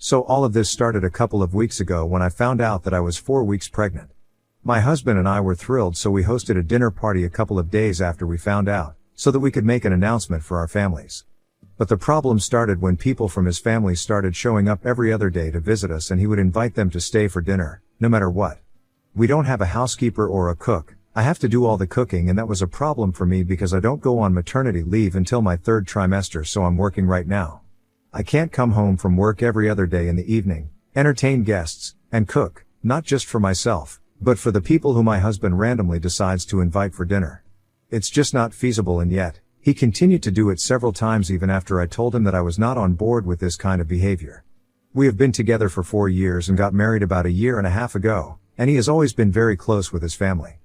So all of this started a couple of weeks ago when I found out that I was 4 weeks pregnant. My husband and I were thrilled, so we hosted a dinner party a couple of days after we found out, so that we could make an announcement for our families. But the problem started when people from his family started showing up every other day to visit us, and he would invite them to stay for dinner, no matter what. We don't have a housekeeper or a cook. I have to do all the cooking, and that was a problem for me because I don't go on maternity leave until my 3rd trimester, so I'm working right now. I can't come home from work every other day in the evening, entertain guests, and cook, not just for myself, but for the people who my husband randomly decides to invite for dinner. It's just not feasible, and yet, he continued to do it several times even after I told him that I was not on board with this kind of behavior. We have been together for 4 years and got married about a year and a half ago, and he has always been very close with his family.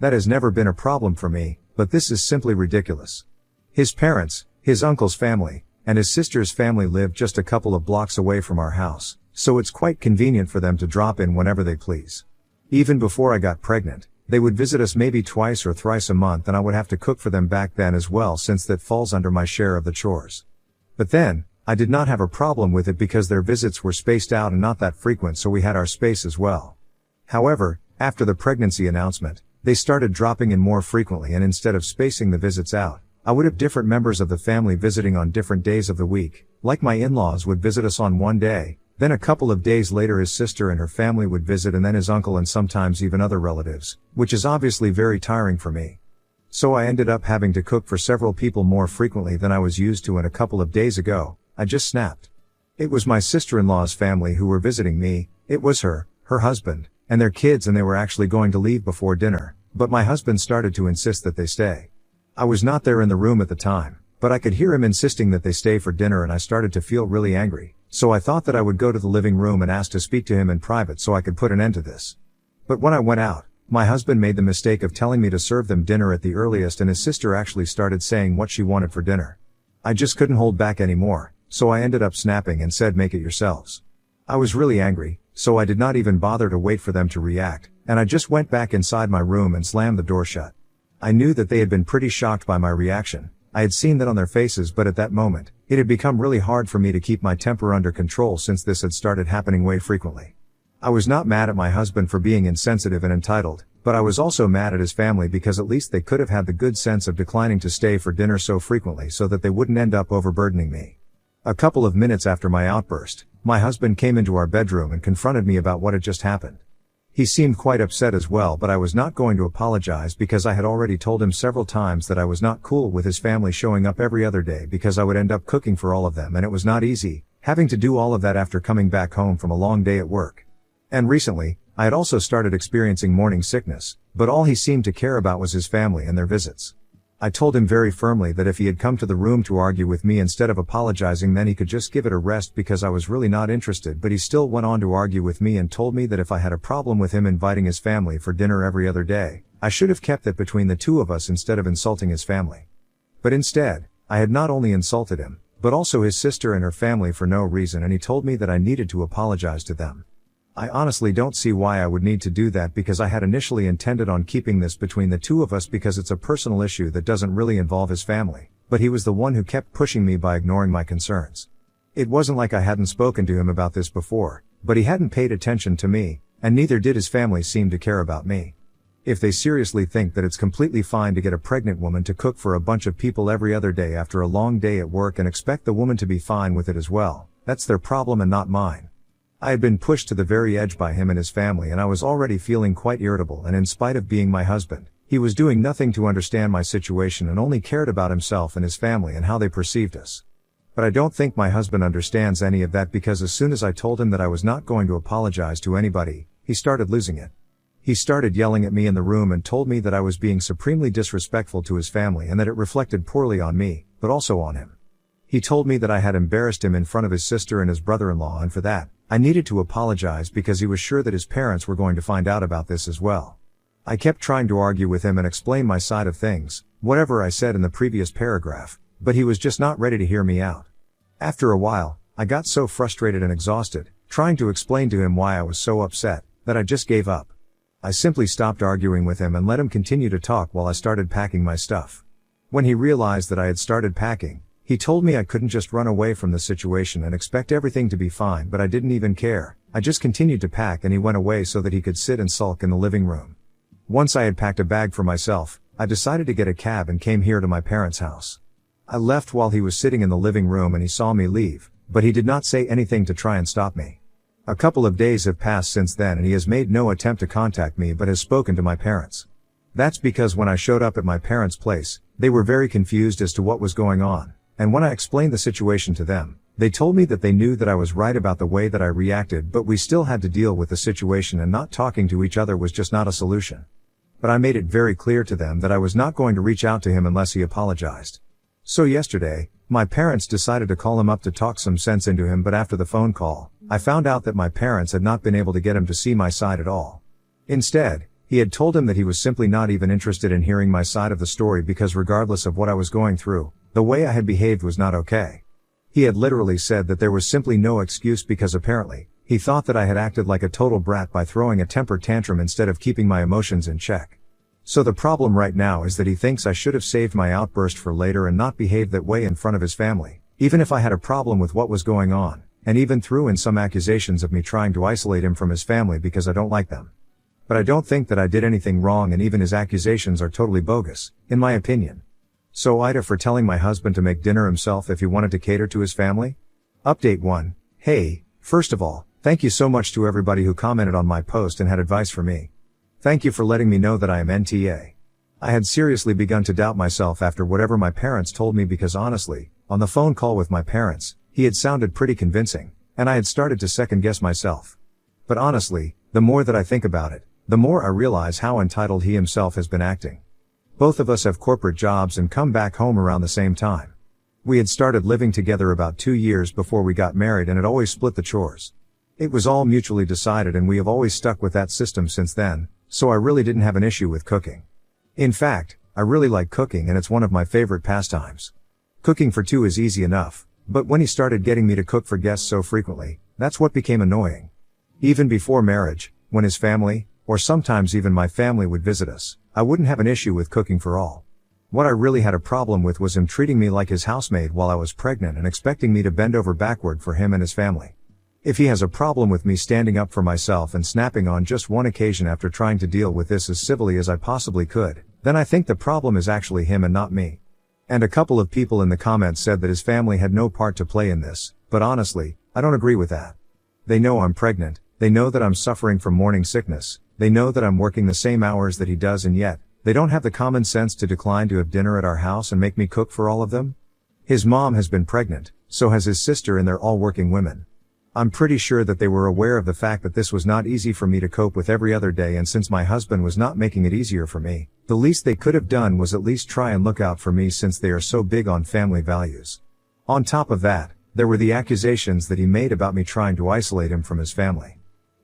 That has never been a problem for me, but this is simply ridiculous. His parents, his uncle's family, and his sister's family live just a couple of blocks away from our house, so it's quite convenient for them to drop in whenever they please. Even before I got pregnant, they would visit us maybe twice or thrice a month, and I would have to cook for them back then as well, since that falls under my share of the chores. But then, I did not have a problem with it because their visits were spaced out and not that frequent, so we had our space as well. However, after the pregnancy announcement, they started dropping in more frequently, and instead of spacing the visits out, I would have different members of the family visiting on different days of the week, like my in-laws would visit us on one day, then a couple of days later his sister and her family would visit, and then his uncle and sometimes even other relatives, which is obviously very tiring for me. So I ended up having to cook for several people more frequently than I was used to, and a couple of days ago, I just snapped. It was my sister-in-law's family who were visiting me. It was her husband, and their kids, and they were actually going to leave before dinner, but my husband started to insist that they stay. I was not there in the room at the time, but I could hear him insisting that they stay for dinner, and I started to feel really angry, so I thought that I would go to the living room and ask to speak to him in private so I could put an end to this. But when I went out, my husband made the mistake of telling me to serve them dinner at the earliest, and his sister actually started saying what she wanted for dinner. I just couldn't hold back anymore, so I ended up snapping and said, "Make it yourselves." I was really angry, so I did not even bother to wait for them to react, and I just went back inside my room and slammed the door shut. I knew that they had been pretty shocked by my reaction. I had seen that on their faces, but at that moment, it had become really hard for me to keep my temper under control since this had started happening way frequently. I was not mad at my husband for being insensitive and entitled, but I was also mad at his family because at least they could have had the good sense of declining to stay for dinner so frequently so that they wouldn't end up overburdening me. A couple of minutes after my outburst, my husband came into our bedroom and confronted me about what had just happened. He seemed quite upset as well, but I was not going to apologize because I had already told him several times that I was not cool with his family showing up every other day because I would end up cooking for all of them, and it was not easy, having to do all of that after coming back home from a long day at work. And recently, I had also started experiencing morning sickness, but all he seemed to care about was his family and their visits. I told him very firmly that if he had come to the room to argue with me instead of apologizing, then he could just give it a rest because I was really not interested, but he still went on to argue with me and told me that if I had a problem with him inviting his family for dinner every other day, I should have kept it between the two of us instead of insulting his family. But instead, I had not only insulted him, but also his sister and her family for no reason, and he told me that I needed to apologize to them. I honestly don't see why I would need to do that because I had initially intended on keeping this between the two of us because it's a personal issue that doesn't really involve his family, but he was the one who kept pushing me by ignoring my concerns. It wasn't like I hadn't spoken to him about this before, but he hadn't paid attention to me, and neither did his family seem to care about me. If they seriously think that it's completely fine to get a pregnant woman to cook for a bunch of people every other day after a long day at work and expect the woman to be fine with it as well, that's their problem and not mine. I had been pushed to the very edge by him and his family, and I was already feeling quite irritable, and in spite of being my husband, he was doing nothing to understand my situation and only cared about himself and his family and how they perceived us. But I don't think my husband understands any of that because as soon as I told him that I was not going to apologize to anybody, he started losing it. He started yelling at me in the room and told me that I was being supremely disrespectful to his family and that it reflected poorly on me, but also on him. He told me that I had embarrassed him in front of his sister and his brother-in-law, and for that, I needed to apologize because he was sure that his parents were going to find out about this as well. I kept trying to argue with him and explain my side of things, whatever I said in the previous paragraph, but he was just not ready to hear me out. After a while, I got so frustrated and exhausted, trying to explain to him why I was so upset, that I just gave up. I simply stopped arguing with him and let him continue to talk while I started packing my stuff. When he realized that I had started packing, He told me I couldn't just run away from the situation and expect everything to be fine, but I didn't even care. I just continued to pack and he went away so that he could sit and sulk in the living room. Once I had packed a bag for myself, I decided to get a cab and came here to my parents' house. I left while he was sitting in the living room and he saw me leave, but he did not say anything to try and stop me. A couple of days have passed since then and he has made no attempt to contact me but has spoken to my parents. That's because when I showed up at my parents' place, they were very confused as to what was going on. And when I explained the situation to them, they told me that they knew that I was right about the way that I reacted, but we still had to deal with the situation and not talking to each other was just not a solution. But I made it very clear to them that I was not going to reach out to him unless he apologized. So yesterday, my parents decided to call him up to talk some sense into him, but after the phone call, I found out that my parents had not been able to get him to see my side at all. Instead, he had told him that he was simply not even interested in hearing my side of the story because regardless of what I was going through, the way I had behaved was not okay. He had literally said that there was simply no excuse because apparently, he thought that I had acted like a total brat by throwing a temper tantrum instead of keeping my emotions in check. So the problem right now is that he thinks I should have saved my outburst for later and not behaved that way in front of his family, even if I had a problem with what was going on, and even threw in some accusations of me trying to isolate him from his family because I don't like them. But I don't think that I did anything wrong and even his accusations are totally bogus, in my opinion. So Ida for telling my husband to make dinner himself if he wanted to cater to his family? Update 1. Hey, first of all, thank you so much to everybody who commented on my post and had advice for me. Thank you for letting me know that I am NTA. I had seriously begun to doubt myself after whatever my parents told me because honestly, on the phone call with my parents, he had sounded pretty convincing, and I had started to second guess myself. But honestly, the more that I think about it, the more I realize how entitled he himself has been acting. Both of us have corporate jobs and come back home around the same time. We had started living together about 2 years before we got married and had always split the chores. It was all mutually decided and we have always stuck with that system since then, so I really didn't have an issue with cooking. In fact, I really like cooking and it's one of my favorite pastimes. Cooking for two is easy enough, but when he started getting me to cook for guests so frequently, that's what became annoying. Even before marriage, when his family, or sometimes even my family would visit us, I wouldn't have an issue with cooking for all. What I really had a problem with was him treating me like his housemaid while I was pregnant and expecting me to bend over backward for him and his family. If he has a problem with me standing up for myself and snapping on just one occasion after trying to deal with this as civilly as I possibly could, then I think the problem is actually him and not me. And a couple of people in the comments said that his family had no part to play in this, but honestly, I don't agree with that. They know I'm pregnant, they know that I'm suffering from morning sickness, they know that I'm working the same hours that he does and yet, they don't have the common sense to decline to have dinner at our house and make me cook for all of them? His mom has been pregnant, so has his sister and they're all working women. I'm pretty sure that they were aware of the fact that this was not easy for me to cope with every other day and since my husband was not making it easier for me, the least they could have done was at least try and look out for me since they are so big on family values. On top of that, there were the accusations that he made about me trying to isolate him from his family.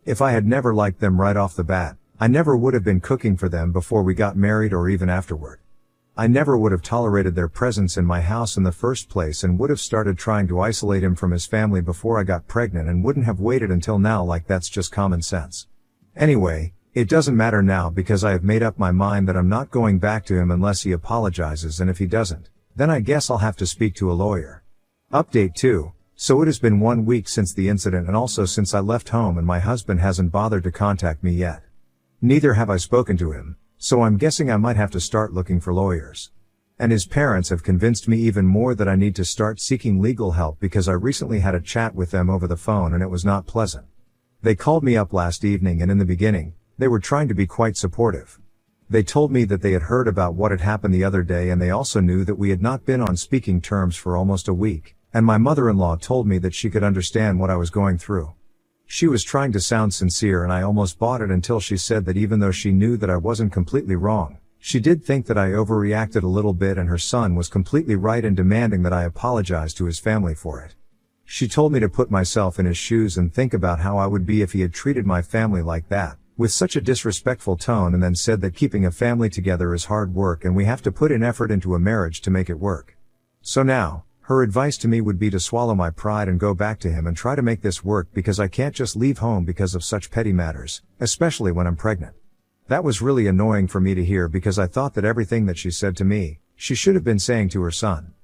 If I had never liked them right off the bat, I never would have been cooking for them before we got married or even afterward. I never would have tolerated their presence in my house in the first place and would have started trying to isolate him from his family before I got pregnant and wouldn't have waited until now, like that's just common sense. Anyway, it doesn't matter now because I have made up my mind that I'm not going back to him unless he apologizes, and if he doesn't, then I guess I'll have to speak to a lawyer. Update 2. So it has been 1 week since the incident and also since I left home and my husband hasn't bothered to contact me yet. Neither have I spoken to him, so I'm guessing I might have to start looking for lawyers. And his parents have convinced me even more that I need to start seeking legal help because I recently had a chat with them over the phone and it was not pleasant. They called me up last evening and in the beginning, they were trying to be quite supportive. They told me that they had heard about what had happened the other day and they also knew that we had not been on speaking terms for almost a week. And my mother-in-law told me that she could understand what I was going through. She was trying to sound sincere and I almost bought it until she said that even though she knew that I wasn't completely wrong, she did think that I overreacted a little bit and her son was completely right in demanding that I apologize to his family for it. She told me to put myself in his shoes and think about how I would be if he had treated my family like that, with such a disrespectful tone, and then said that keeping a family together is hard work and we have to put in effort into a marriage to make it work. So now, her advice to me would be to swallow my pride and go back to him and try to make this work because I can't just leave home because of such petty matters, especially when I'm pregnant. That was really annoying for me to hear because I thought that everything that she said to me, she should have been saying to her son.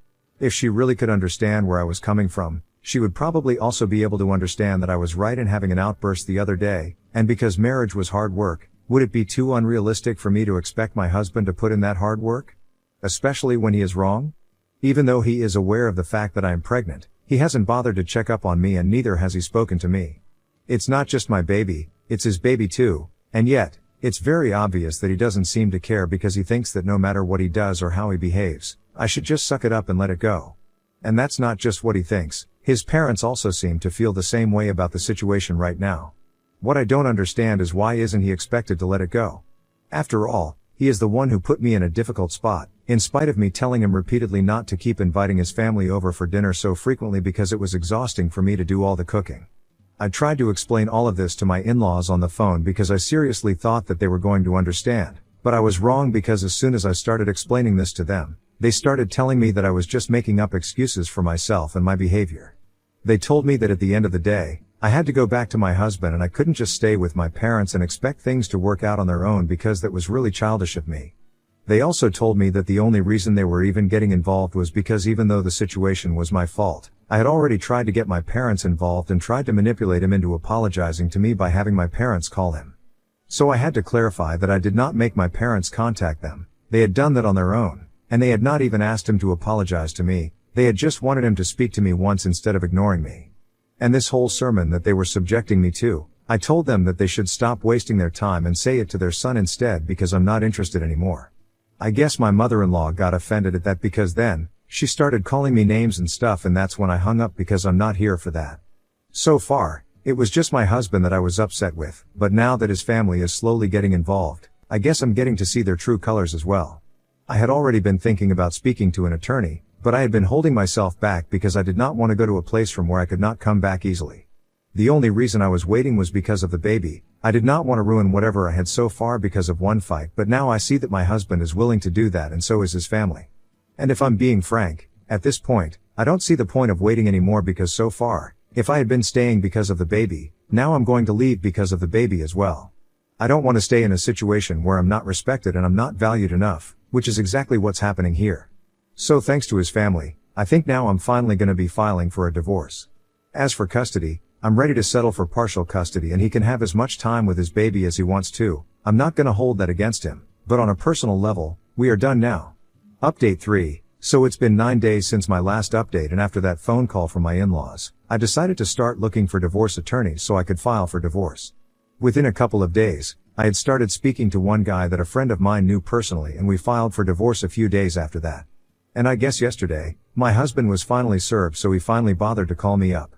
If she really could understand where I was coming from, she would probably also be able to understand that I was right in having an outburst the other day, and because marriage was hard work, would it be too unrealistic for me to expect my husband to put in that hard work? Especially when he is wrong? Even though he is aware of the fact that I am pregnant, he hasn't bothered to check up on me and neither has he spoken to me. It's not just my baby, it's his baby too, and yet, it's very obvious that he doesn't seem to care because he thinks that no matter what he does or how he behaves, I should just suck it up and let it go. And that's not just what he thinks, his parents also seem to feel the same way about the situation right now. What I don't understand is why isn't he expected to let it go? After all, he is the one who put me in a difficult spot, in spite of me telling him repeatedly not to keep inviting his family over for dinner so frequently because it was exhausting for me to do all the cooking. I tried to explain all of this to my in-laws on the phone because I seriously thought that they were going to understand, but I was wrong because as soon as I started explaining this to them, they started telling me that I was just making up excuses for myself and my behavior. They told me that at the end of the day, I had to go back to my husband and I couldn't just stay with my parents and expect things to work out on their own because that was really childish of me. They also told me that the only reason they were even getting involved was because even though the situation was my fault, I had already tried to get my parents involved and tried to manipulate him into apologizing to me by having my parents call him. So I had to clarify that I did not make my parents contact them, they had done that on their own, and they had not even asked him to apologize to me, they had just wanted him to speak to me once instead of ignoring me. And this whole sermon that they were subjecting me to, I told them that they should stop wasting their time and say it to their son instead because I'm not interested anymore. I guess my mother-in-law got offended at that because then, she started calling me names and stuff and that's when I hung up because I'm not here for that. So far, it was just my husband that I was upset with, but now that his family is slowly getting involved, I guess I'm getting to see their true colors as well. I had already been thinking about speaking to an attorney, but I had been holding myself back because I did not want to go to a place from where I could not come back easily. The only reason I was waiting was because of the baby. I did not want to ruin whatever I had so far because of one fight, but now I see that my husband is willing to do that and so is his family. And if I'm being frank, at this point, I don't see the point of waiting anymore because so far, if I had been staying because of the baby, now I'm going to leave because of the baby as well. I don't want to stay in a situation where I'm not respected and I'm not valued enough, which is exactly what's happening here. So thanks to his family, I think now I'm finally going to be filing for a divorce. As for custody, I'm ready to settle for partial custody and he can have as much time with his baby as he wants to. I'm not going to hold that against him, but on a personal level, we are done now. Update 3. So it's been 9 days since my last update and after that phone call from my in-laws, I decided to start looking for divorce attorneys so I could file for divorce. Within a couple of days, I had started speaking to one guy that a friend of mine knew personally and we filed for divorce a few days after that. And I guess yesterday, my husband was finally served so he finally bothered to call me up.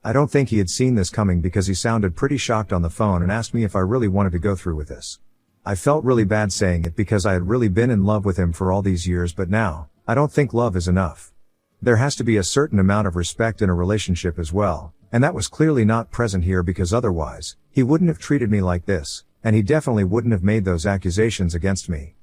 I don't think he had seen this coming because he sounded pretty shocked on the phone and asked me if I really wanted to go through with this. I felt really bad saying it because I had really been in love with him for all these years, but now, I don't think love is enough. There has to be a certain amount of respect in a relationship as well, and that was clearly not present here because otherwise, he wouldn't have treated me like this, and he definitely wouldn't have made those accusations against me.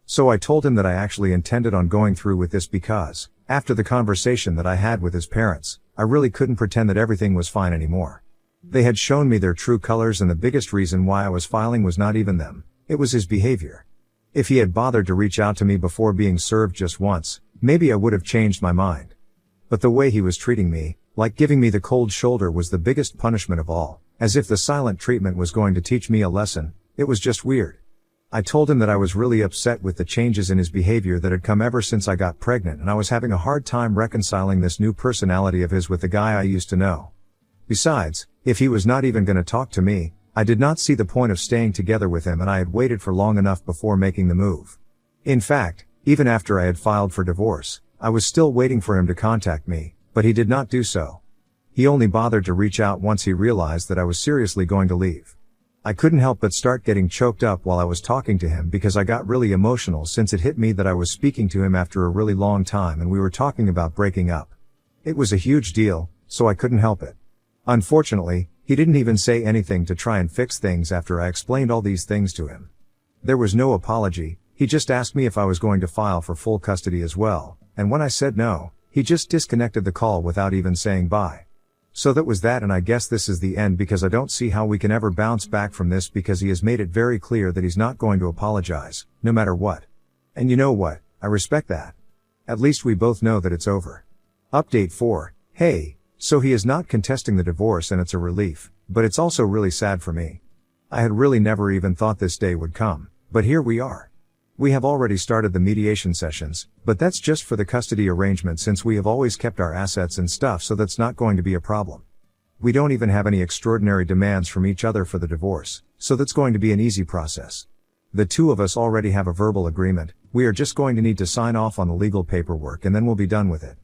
So I told him that I actually intended on going through with this because, after the conversation that I had with his parents, I really couldn't pretend that everything was fine anymore. They had shown me their true colors and the biggest reason why I was filing was not even them, it was his behavior. If he had bothered to reach out to me before being served just once, maybe I would have changed my mind. But the way he was treating me, like giving me the cold shoulder, was the biggest punishment of all, as if the silent treatment was going to teach me a lesson. It was just weird. I told him that I was really upset with the changes in his behavior that had come ever since I got pregnant and I was having a hard time reconciling this new personality of his with the guy I used to know. Besides, if he was not even going to talk to me, I did not see the point of staying together with him and I had waited for long enough before making the move. In fact, even after I had filed for divorce, I was still waiting for him to contact me, but he did not do so. He only bothered to reach out once he realized that I was seriously going to leave. I couldn't help but start getting choked up while I was talking to him because I got really emotional since it hit me that I was speaking to him after a really long time and we were talking about breaking up. It was a huge deal, so I couldn't help it. Unfortunately, he didn't even say anything to try and fix things after I explained all these things to him. There was no apology, he just asked me if I was going to file for full custody as well, and when I said no, he just disconnected the call without even saying bye. So that was that, and I guess this is the end because I don't see how we can ever bounce back from this because he has made it very clear that he's not going to apologize, no matter what. And you know what, I respect that. At least we both know that it's over. Update 4. Hey, so he is not contesting the divorce and it's a relief, but it's also really sad for me. I had really never even thought this day would come, but here we are. We have already started the mediation sessions, but that's just for the custody arrangement since we have always kept our assets and stuff, so that's not going to be a problem. We don't even have any extraordinary demands from each other for the divorce, so that's going to be an easy process. The two of us already have a verbal agreement, we are just going to need to sign off on the legal paperwork and then we'll be done with it.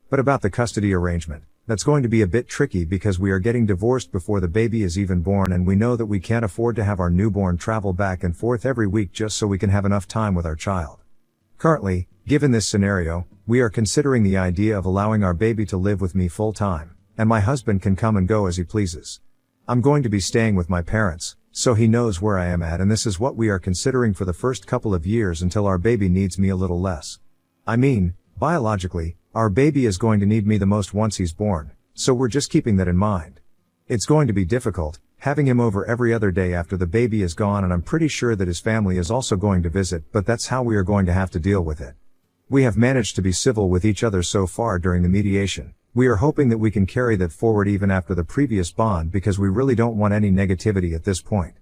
But about the custody arrangement, that's going to be a bit tricky because we are getting divorced before the baby is even born, and we know that we can't afford to have our newborn travel back and forth every week just so we can have enough time with our child. Currently, given this scenario, we are considering the idea of allowing our baby to live with me full time, and my husband can come and go as he pleases. I'm going to be staying with my parents, so he knows where I am at, and this is what we are considering for the first couple of years until our baby needs me a little less. I mean, biologically, our baby is going to need me the most once he's born, so we're just keeping that in mind. It's going to be difficult, having him over every other day after the baby is gone, and I'm pretty sure that his family is also going to visit, but that's how we are going to have to deal with it. We have managed to be civil with each other so far during the mediation. We are hoping that we can carry that forward even after the previous bond because we really don't want any negativity at this point.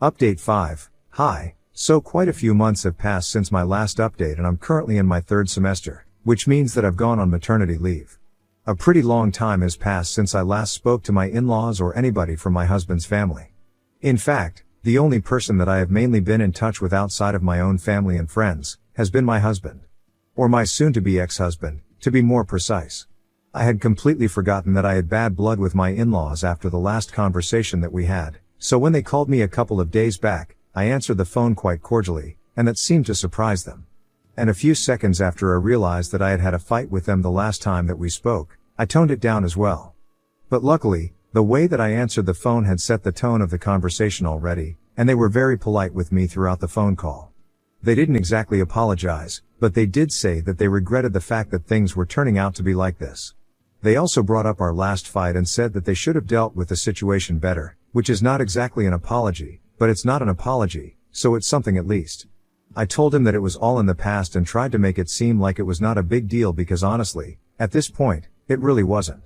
Update 5. Hi. So quite a few months have passed since my last update and I'm currently in my 3rd semester, which means that I've gone on maternity leave. A pretty long time has passed since I last spoke to my in-laws or anybody from my husband's family. In fact, the only person that I have mainly been in touch with outside of my own family and friends has been my husband. Or my soon-to-be ex-husband, to be more precise. I had completely forgotten that I had bad blood with my in-laws after the last conversation that we had, so when they called me a couple of days back, I answered the phone quite cordially, and that seemed to surprise them. And a few seconds after I realized that I had had a fight with them the last time that we spoke, I toned it down as well. But luckily, the way that I answered the phone had set the tone of the conversation already, and they were very polite with me throughout the phone call. They didn't exactly apologize, but they did say that they regretted the fact that things were turning out to be like this. They also brought up our last fight and said that they should have dealt with the situation better, which is not exactly an apology, but it's not an apology, so it's something at least. I told him that it was all in the past and tried to make it seem like it was not a big deal because honestly, at this point, it really wasn't.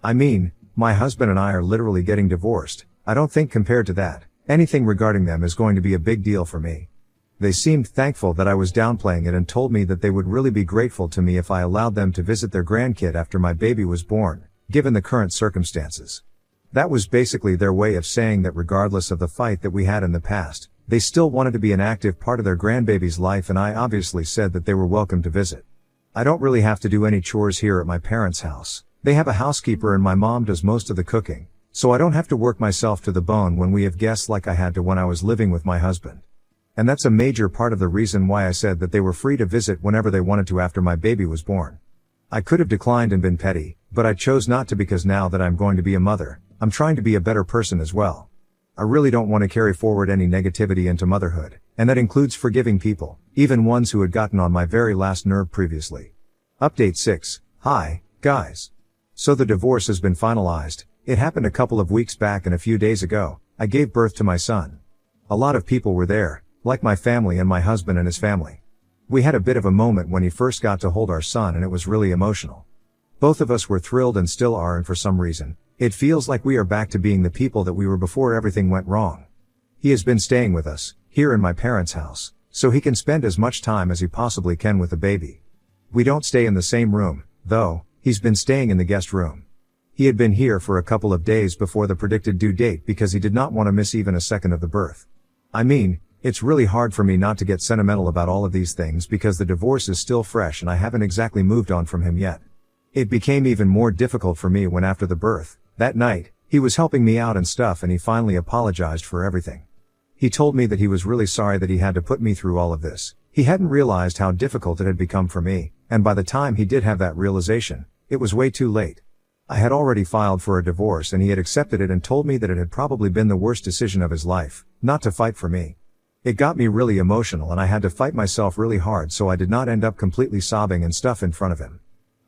I mean, my husband and I are literally getting divorced. I don't think compared to that, anything regarding them is going to be a big deal for me. They seemed thankful that I was downplaying it and told me that they would really be grateful to me if I allowed them to visit their grandkid after my baby was born, given the current circumstances. That was basically their way of saying that regardless of the fight that we had in the past, they still wanted to be an active part of their grandbaby's life, and I obviously said that they were welcome to visit. I don't really have to do any chores here at my parents' house. They have a housekeeper and my mom does most of the cooking, so I don't have to work myself to the bone when we have guests like I had to when I was living with my husband. And that's a major part of the reason why I said that they were free to visit whenever they wanted to after my baby was born. I could have declined and been petty, but I chose not to because now that I'm going to be a mother, I'm trying to be a better person as well. I really don't want to carry forward any negativity into motherhood, and that includes forgiving people, even ones who had gotten on my very last nerve previously. Update 6. Hi, guys. So the divorce has been finalized. It happened a couple of weeks back, and a few days ago, I gave birth to my son. A lot of people were there, like my family and my husband and his family. We had a bit of a moment when he first got to hold our son, and it was really emotional. Both of us were thrilled and still are, and for some reason, it feels like we are back to being the people that we were before everything went wrong. He has been staying with us, here in my parents' house, so he can spend as much time as he possibly can with the baby. We don't stay in the same room, though. He's been staying in the guest room. He had been here for a couple of days before the predicted due date because he did not want to miss even a second of the birth. I mean, it's really hard for me not to get sentimental about all of these things because the divorce is still fresh and I haven't exactly moved on from him yet. It became even more difficult for me when after the birth, that night, he was helping me out and stuff, and he finally apologized for everything. He told me that he was really sorry that he had to put me through all of this. He hadn't realized how difficult it had become for me, and by the time he did have that realization, it was way too late. I had already filed for a divorce and he had accepted it and told me that it had probably been the worst decision of his life, not to fight for me. It got me really emotional and I had to fight myself really hard so I did not end up completely sobbing and stuff in front of him.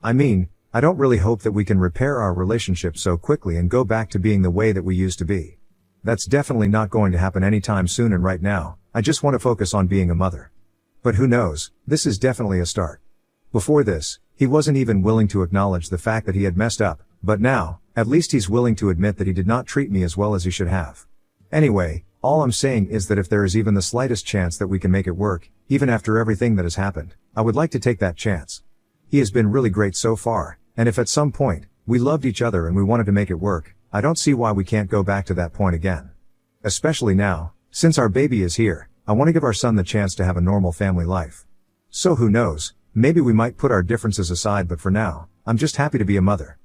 I mean, I don't really hope that we can repair our relationship so quickly and go back to being the way that we used to be. That's definitely not going to happen anytime soon, and right now, I just want to focus on being a mother. But who knows, this is definitely a start. Before this, he wasn't even willing to acknowledge the fact that he had messed up, but now, at least he's willing to admit that he did not treat me as well as he should have. Anyway, all I'm saying is that if there is even the slightest chance that we can make it work, even after everything that has happened, I would like to take that chance. He has been really great so far, and if at some point, we loved each other and we wanted to make it work, I don't see why we can't go back to that point again. Especially now, since our baby is here, I want to give our son the chance to have a normal family life. So who knows, maybe we might put our differences aside, but for now, I'm just happy to be a mother.